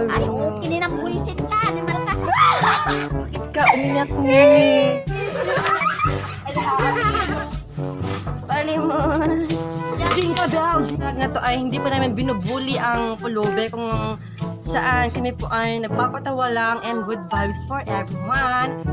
Ay, kininapwisit ka, animal ka. Bakit ka umiyak ni? Palimon. Jingle bell! Vlog na to ay hindi pa namin binubuli ang pulubi kung saan kami po ay nagpapatawa lang and good vibes for everyone.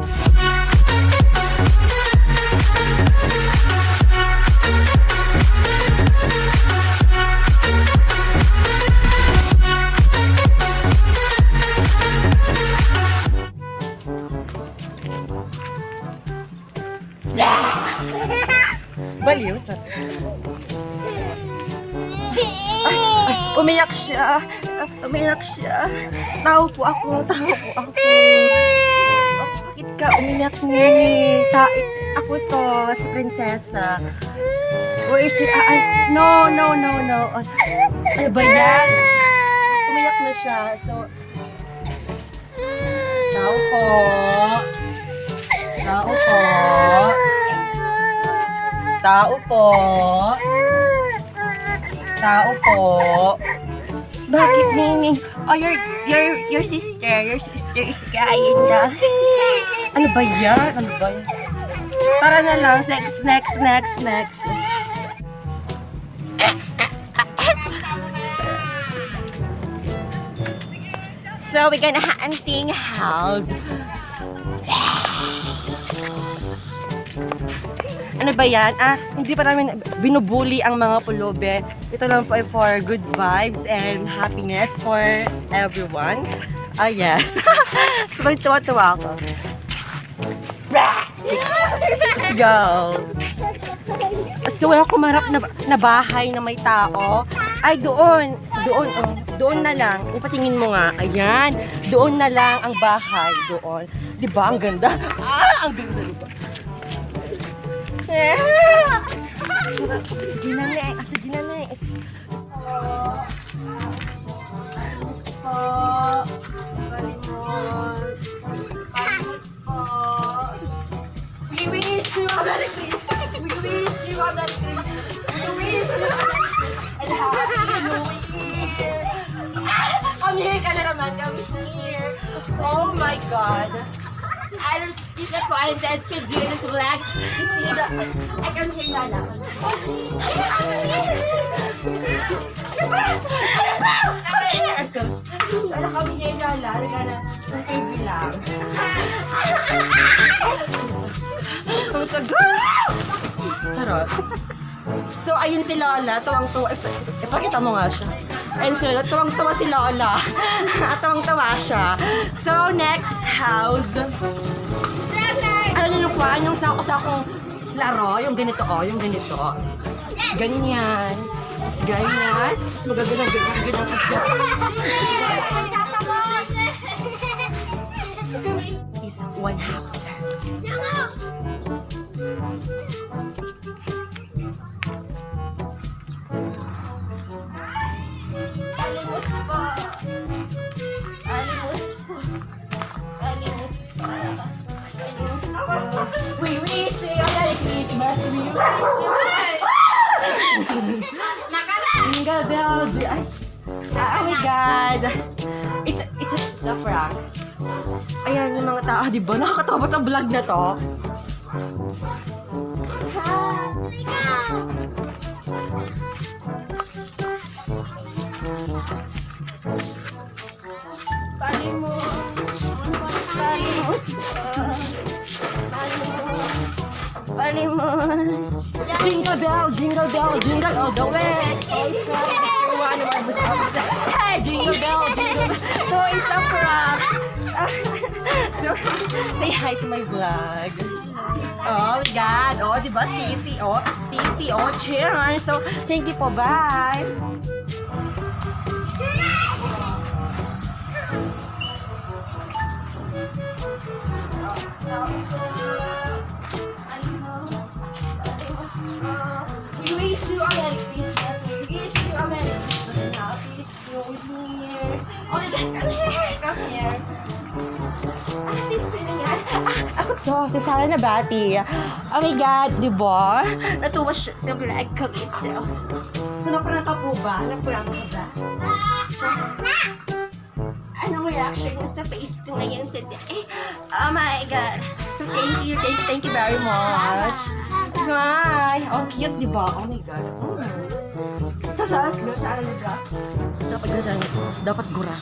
Baliw. Umiyak siya. Umiyak siya. Tao po ako. Bakit ka umiyak ni? Ako to, si Prinsesa. Where is she? No. Ano ba yan? Umiyak na siya. So, tao po. Bakit, Nini? Oh, your sister is kain na. Ano ba yan? Tara na lang. Next. So, we're gonna hunting house. Ano ba yan? Hindi pa namin binubuli ang mga pulubi. Ito lang po ay for good vibes and happiness for everyone. Yes. So, tuwa-tuwa ako. Let's go! So, wala kumarap na bahay na may tao. Ay, doon na lang. Ipatingin mo nga. Ayan. Doon na lang ang bahay. Doon. Diba? Ang ganda. Ang ganda diba? Ginanes. We wish you a Merry Christmas. We wish you a Merry Christmas. We wish you and Happy New Year. Come here, cameraman. Come here. Oh my God. Is that why I said to do this vlog? You see the... I can hear Nana. Ano kami hear Nana? Nag-kay bilang. Charot. So, ayun si Lola. Tuwang-tuwa. Ipakita mo nga siya. Ayun si Lola. Tuwang-tuwa si Lola. At tuwang-tuwa siya. So, next house. Ano yung kuhaan yung sako-sakong laro? Yung ganito, yung ganito. Ganyan. Ganyan. Magaganang kasi. Is one house. We wish you a Merry Christmas. We wish you. Jingle bell. Oh my God. It's a prank. Ayan yung mga tao, di ba? Nakakatawa ba ang vlog na to? Palimon. Jingle all the way. Hey, jingle bell. So, it's a prank. So, say hi to my vlog. Oh my God. Oh, diba? Sisi. Cheers. So, thank you po. Bye. We wish you a Merry Christmas. We wish you a Merry Christmas and Happy New Year. Oh my God, come here. Sino yan? Ako to, si Sarah Nabati. Oh my God, di ba? Natuwa siya sa vlog ko itself. So, naprang ka po ba? Naprang ka ba? reaction mo sa face ko ngayon today. Oh my God. So, thank you very much. Hi! Oh, cute, di ba? Oh my God. Saan ka? Dapat gura.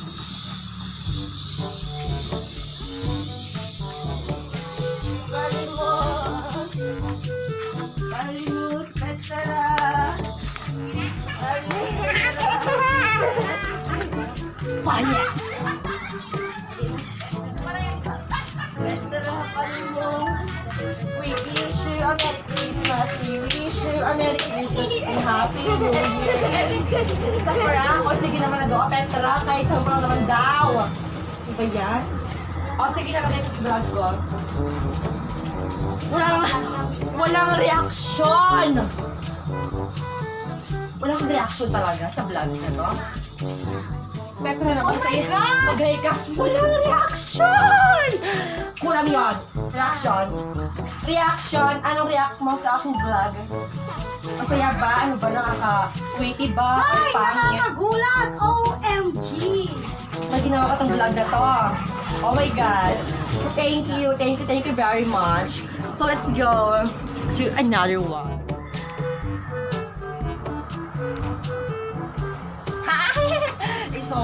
Balimos, Petra. Paya. Petra, balimos. We wish you a Merry Christmas. We wish you a Merry Christmas and Happy New Year. Sa o sige naman na doon, Petra, kahit sa parang naman daw. Diba yan? O sige na kami sa vlog ko. Walang reaksyon! Walang reaksyon talaga sa vlog na to. Petra naman sa'yo. Mag-hi ka. Walang reaksyon! Kulang yun. Reaction. Reaction. Anong react mo sa aking vlog? Masaya ba? Ano ba? Nakaka-witty ba? Ay, Pangit? nakakagulat! OMG! Na ginawa ko tong vlog na to. Oh my God. Thank you very much. So let's go to another one. So,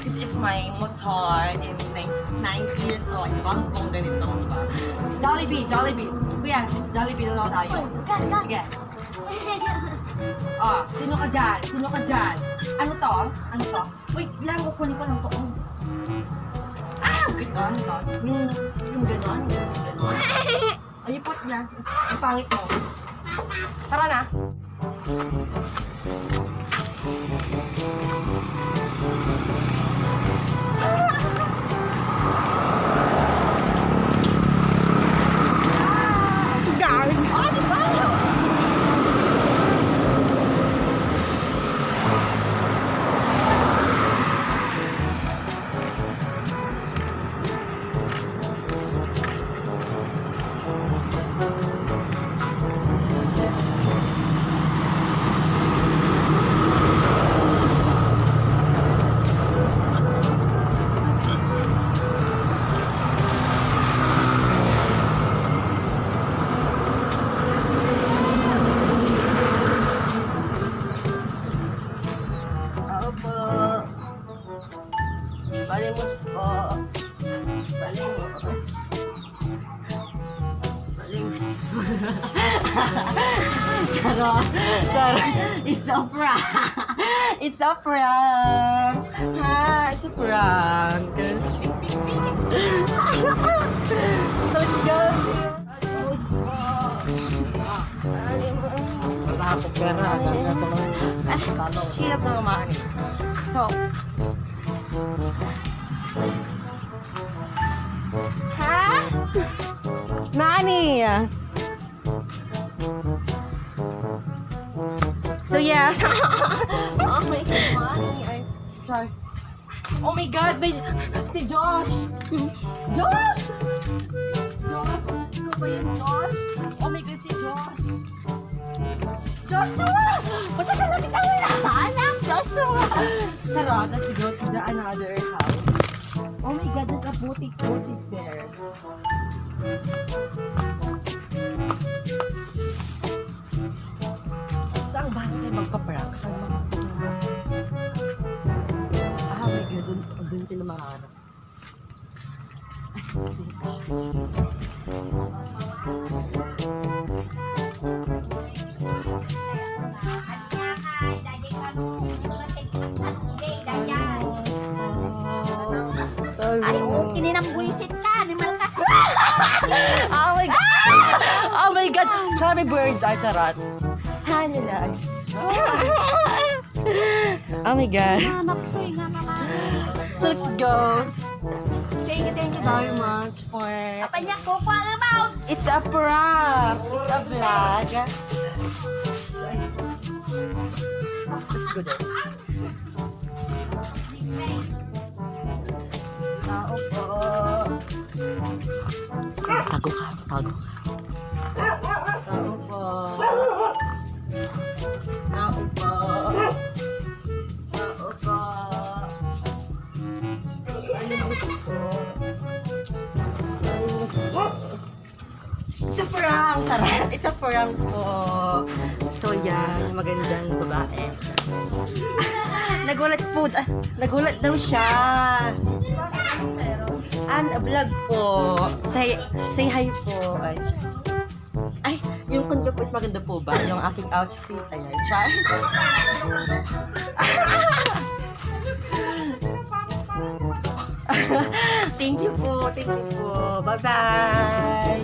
this is my motor in 9 years old. Ibang ganito, diba? Jollibee. Kuya, Jollibee na lang tayo. Sige. Oh, sino ka dyan? Ano to? Wait, lang kukunin ko lang to. Ah, gano'n. Yung gano'n. Ay, pot niya. Ang pangit mo. Tara na. Galing. Oh, di ba? Balimos po. Charo. It's a prank. It's a prank. Ha, it's a prank. So let's go. Balimos po. Matapok pera, Silap na naman. So, ha? Nani? So yeah. Oh my God, Nani. Sorry. Oh my God, si Josh. Josh! Ano ba yun, Josh? Oh my God, si Josh. Joshua! Punta ka na kita anak, Joshua! Tara, let's go to the another house. Oh my God, there's a boutique there. Saan ba natin magpa-prank? Ah, my God, doon tayo maharap. Ay, kini nang buisit ka, animal ka. Oh my God! Oh my God! Sabi bird, ay charot. Ano lang? Oh my God. So let's go. Thank you very much for... Apa niya ko pa about? It's a prank. It's a vlog. Let's go there. Tao po. Tago ka. Tao po. Tao po. Tao po. It's a prank! Charot! It's a prank po. So yan, magandang babae. Nagulat po. Nagulat daw siya. Vlog po. Say hi po. Ay, yung kundi po is maganda po ba? Yung aking outfit. Ayan, siya. Thank you po. Thank you po. Bye-bye.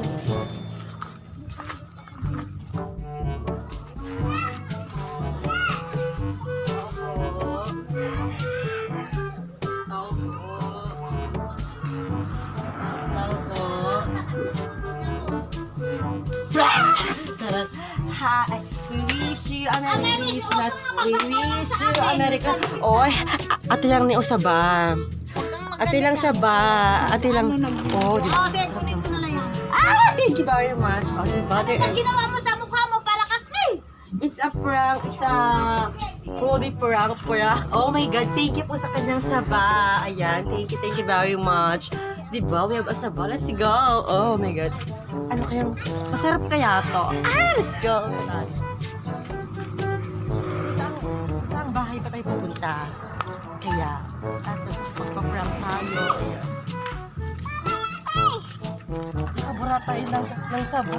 Hi, we wish you a Merry Christmas. We wish you a Merry Christmas. Oy, ato lang ni usaba. Ato lang saba. Ato lang. Oh, di ba? Sige, kunin ko na lang yan. Thank you very much. Oh, di ba? Ang ginawa mo sa mukha mo para kakay. It's a prank. It's a Chloe prank. Oh my God. Thank you po sa kanyang saba. Ayan. Thank you very much. Diba? We have a saba. Let's go. Oh my God. Ano kayang masarap kaya to? Let's go. Saan bahay pa tayo pupunta? Kaya, magpa-prank tayo. Kabura tayo ng saba.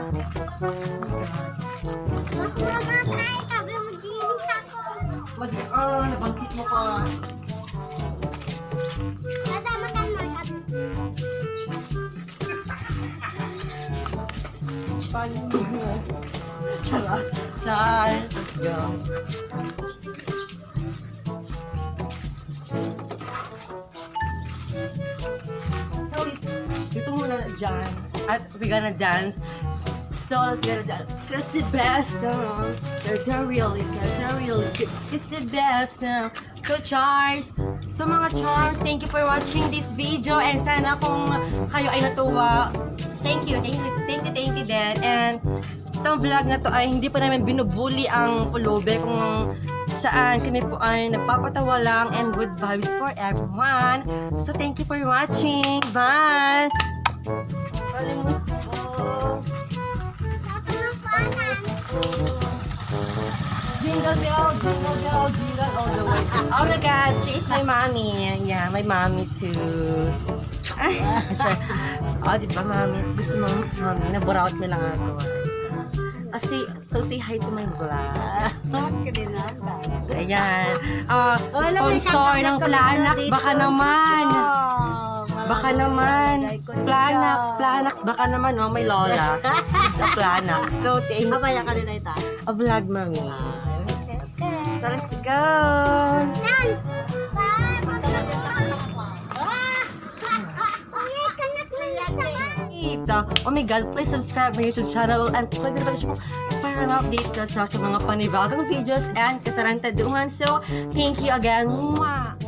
Mas try, sabi mo ginis ako. Nabangsit mo pa. Nadama ka mo. Charot. Let's go. So, dito muna dyan. At we gonna dance. So, let's gonna dance. It's the best song. It's a really good. It's the best song. So, Charles. So, mga Charms, thank you for watching this video. And sana kung kayo ay natuwa, thank you din. And itong vlog na to ay hindi pa namin binubuli ang pulubi kung saan kami po ay nagpapatawa lang and good vibes for everyone. So thank you for watching. Bye! Palimus po. Jingle bell, jingle all the way. Oh my God, she is my mommy. Yeah, my mommy too. Ay, oh, di ba, mami? Gusto mo, mami, naburaot mo lang ako. So say hi to my vlog. Ayan. Sponsor ng Planax, baka naman. Baka naman. Planax, baka naman, oh, may lola. Sa Planax. So, Abaya ka din ay ta. a vlog, mami. So, let's go. Oh my God, please subscribe my YouTube channel and click the bell para ma-update ka sa aking mga panibagong videos and katarantaduhan. So, thank you again. Mwah!